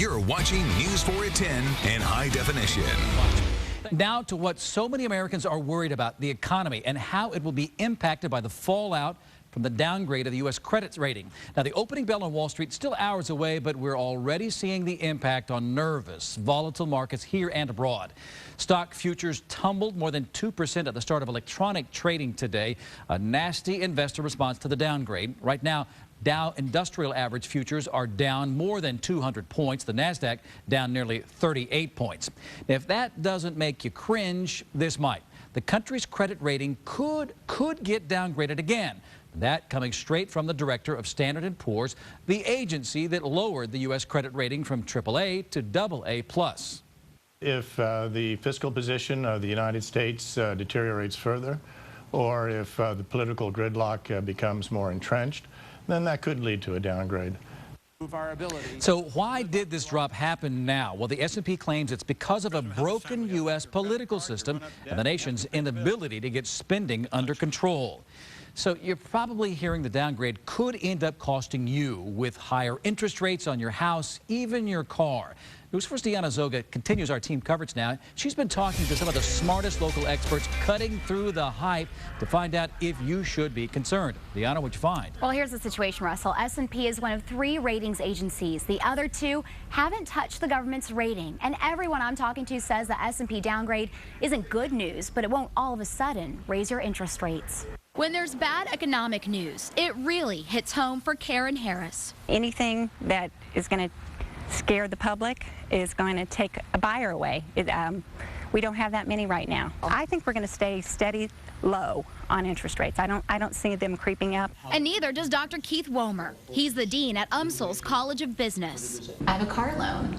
You're watching News 4 at 10 in high definition. Now to what so many Americans are worried about, the economy and how it will be impacted by the fallout from the downgrade of the U.S. credit rating. Now, the opening bell on Wall Street still hours away, but we're already seeing the impact on nervous, volatile markets here and abroad. Stock futures tumbled more than 2% at the start of electronic trading today, a nasty investor response to the downgrade. Right now, Dow Industrial Average futures are down more than 200 points. The NASDAQ down nearly 38 points. Now, if that doesn't make you cringe, this might. The country's credit rating could get downgraded again. That coming straight from the director of Standard & Poor's, the agency that lowered the U.S. credit rating from AAA to AA+. If the fiscal position of the United States deteriorates further, or if the political gridlock becomes more entrenched, then that could lead to a downgrade. So why did this drop happen now? Well, the S&P claims it's because of a broken U.S. political system and the nation's inability to get spending under control. So you're probably hearing the downgrade could end up costing you with higher interest rates on your house, even your car. News 4's Deanna Zoga continues our team coverage now. She's been talking to some of the smartest local experts, cutting through the hype to find out if you should be concerned. Deanna, what'd you find? Well, here's the situation, Russell. S&P is one of 3 ratings agencies. The other 2 haven't touched the government's rating. And everyone I'm talking to says the S&P downgrade isn't good news, but it won't all of a sudden raise your interest rates. When there's bad economic news, it really hits home for Karen Harris. Anything that is going to scare the public is going to take a buyer away. We don't have that many right now. I think we're going to stay steady low on interest rates. I don't see them creeping up. And neither does Dr. Keith Womer. He's the dean at UMSL's College of Business. I have a car loan.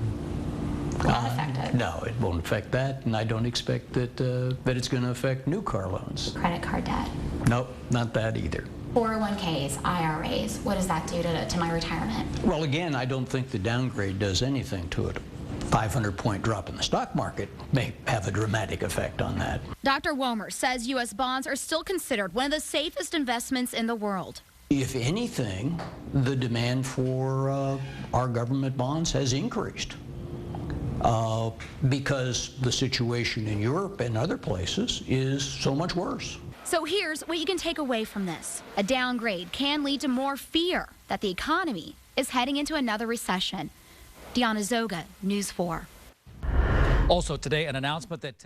Will that affect it? No, it won't affect that, and I don't expect that that it's going to affect new car loans. Credit card debt. Nope, not that either. 401ks, IRAs, what does that do to my retirement? Well, again, I don't think the downgrade does anything to it. 500-point drop in the stock market may have a dramatic effect on that. Dr. Womer says U.S. bonds are still considered one of the safest investments in the world. If anything, the demand for our government bonds has increased because the situation in Europe and other places is so much worse. So here's what you can take away from this. A downgrade can lead to more fear that the economy is heading into another recession. Deanna Zoga, News 4. Also today, an announcement that